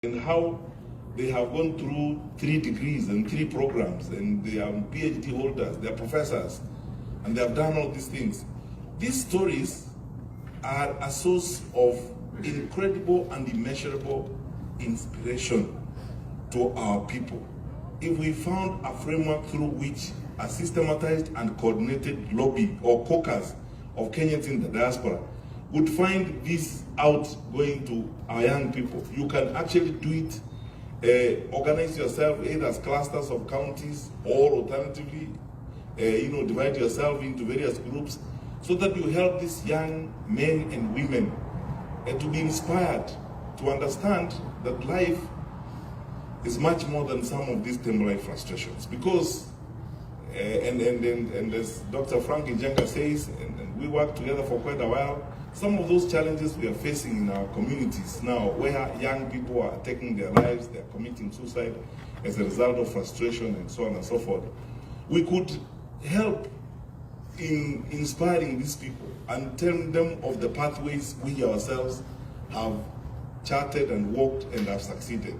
and how they have gone through 3 degrees and 3 programs, and they are PhD holders, they are professors, and they have done all these things. These stories are a source of incredible and immeasurable inspiration to our people. If we found a framework through which a systematized and coordinated lobby or caucus of Kenyans in the diaspora would find this out going to our young people, you can actually do it, organize yourself either as clusters of counties or alternatively, divide yourself into various groups so that you help these young men and women to be inspired, to understand that life is much more than some of these temporary frustrations. Because, and as Dr. Frank Njenga says, and we worked together for quite a while, some of those challenges we are facing in our communities now, where young people are taking their lives, they are committing suicide as a result of frustration and so on and so forth, we could help in inspiring these people and telling them of the pathways we ourselves have charted and walked and have succeeded.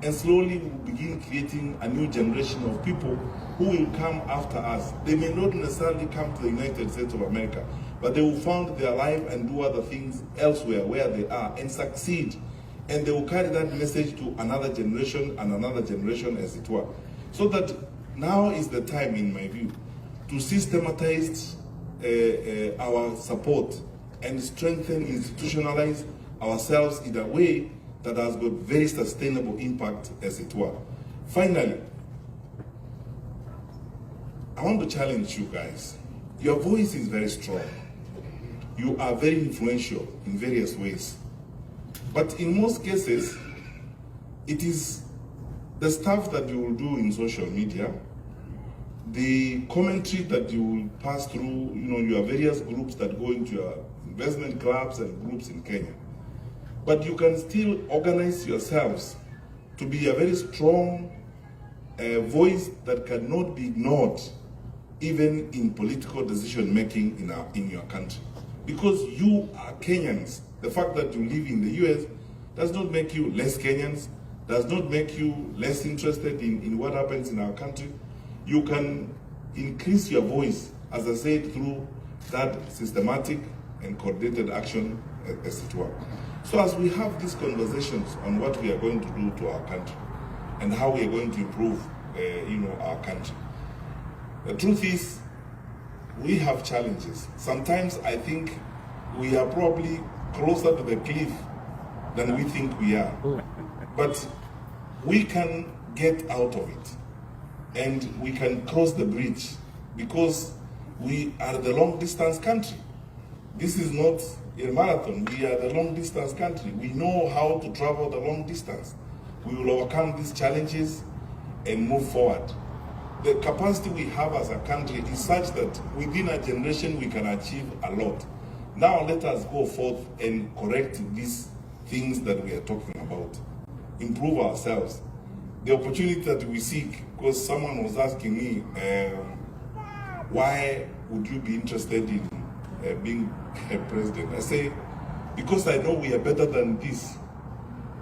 And slowly we will begin creating a new generation of people who will come after us. They may not necessarily come to the United States of America, but they will found their life and do other things elsewhere where they are and succeed. And they will carry that message to another generation and another generation, as it were. So that now is the time, in my view, to systematize our support and strengthen, institutionalize ourselves in a way that has got very sustainable impact, as it were. Finally, I want to challenge you guys. Your voice is very strong. You are very influential in various ways. But in most cases, it is the stuff that you will do in social media, the commentary that you will pass through, your various groups that go into your investment clubs and groups in Kenya. But you can still organize yourselves to be a very strong voice that cannot be ignored, even in political decision making in your country. Because you are Kenyans. The fact that you live in the US does not make you less Kenyans, does not make you less interested in what happens in our country. You can increase your voice, as I said, through that systematic and coordinated action, as it were. So as we have these conversations on what we are going to do to our country and how we are going to improve, our country, the truth is, we have challenges. Sometimes I think we are probably closer to the cliff than we think we are. But we can get out of it and we can cross the bridge because we are the long distance country. This is not a marathon. We are the long distance country. We know how to travel the long distance. We will overcome these challenges and move forward. The capacity we have as a country is such that within a generation we can achieve a lot. Now let us go forth and correct these things that we are talking about. Improve ourselves. The opportunity that we seek, because someone was asking me, why would you be interested in being a president? I say, because I know we are better than this,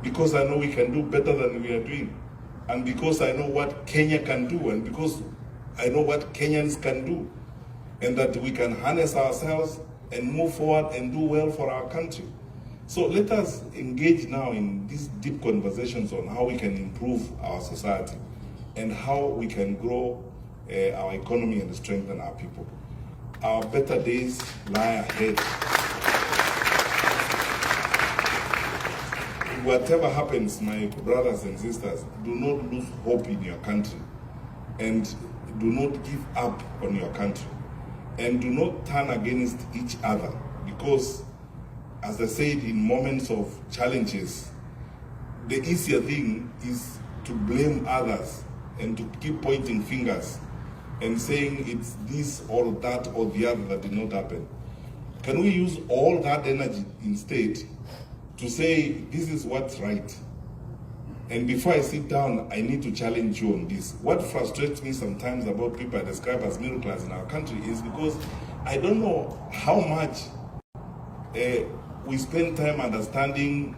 because I know we can do better than we are doing, and because I know what Kenya can do, and because I know what Kenyans can do, and that we can harness ourselves and move forward and do well for our country. So let us engage now in these deep conversations on how we can improve our society and how we can grow our economy and strengthen our people. Our better days lie ahead. Whatever happens, my brothers and sisters, do not lose hope in your country, and do not give up on your country, and do not turn against each other, because, as I said, in moments of challenges, the easier thing is to blame others and to keep pointing fingers and saying it's this or that or the other that did not happen. Can we use all that energy instead to say this is what's right? And before I sit down, I need to challenge you on this. What frustrates me sometimes about people I describe as middle class in our country is because I don't know how much we spend time understanding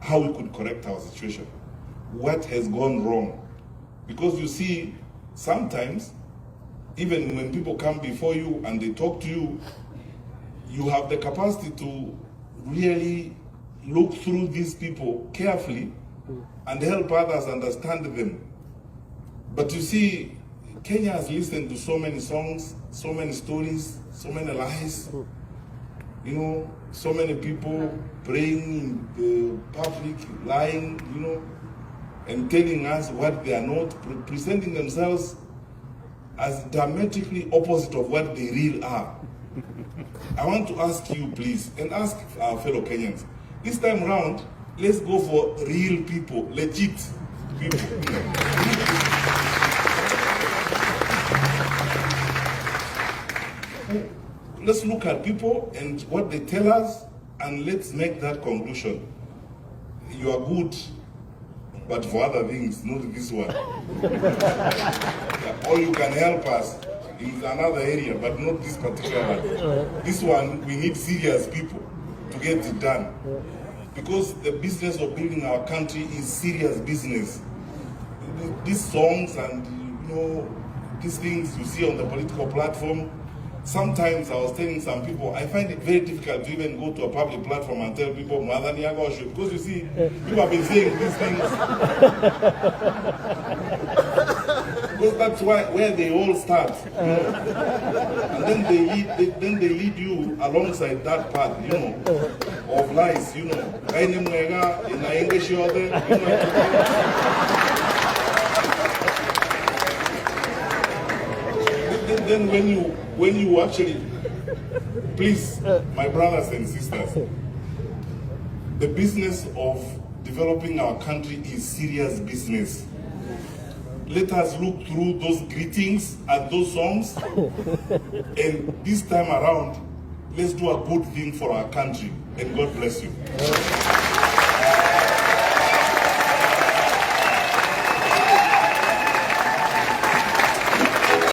how we could correct our situation. What has gone wrong? Because you see, sometimes, even when people come before you and they talk to you, you have the capacity to really look through these people carefully and help others understand them. But you see, Kenya has listened to so many songs, so many stories, so many lies, you know, so many people praying in the public, lying, you know, and telling us what they are not, presenting themselves as diametrically opposite of what they really are. I want to ask you, please, and ask our fellow Kenyans, this time around, let's go for real people, legit people. Let's look at people and what they tell us, and let's make that conclusion. You are good, but for other things, not this one. Or you can help us in another area, but not this particular one. This one, we need serious people to get it done. Because the business of building our country is serious business. These songs and, you know, these things you see on the political platform, sometimes I was telling some people, I find it very difficult to even go to a public platform and tell people, because you see, people have been saying these things. Because that's where they all start. You know? And then they lead you alongside that path, you know, of lies, you know. Then when you actually, please, my brothers and sisters, the business of developing our country is serious business. Let us look through those greetings and those songs, and this time around, let's do a good thing for our country, and God bless you.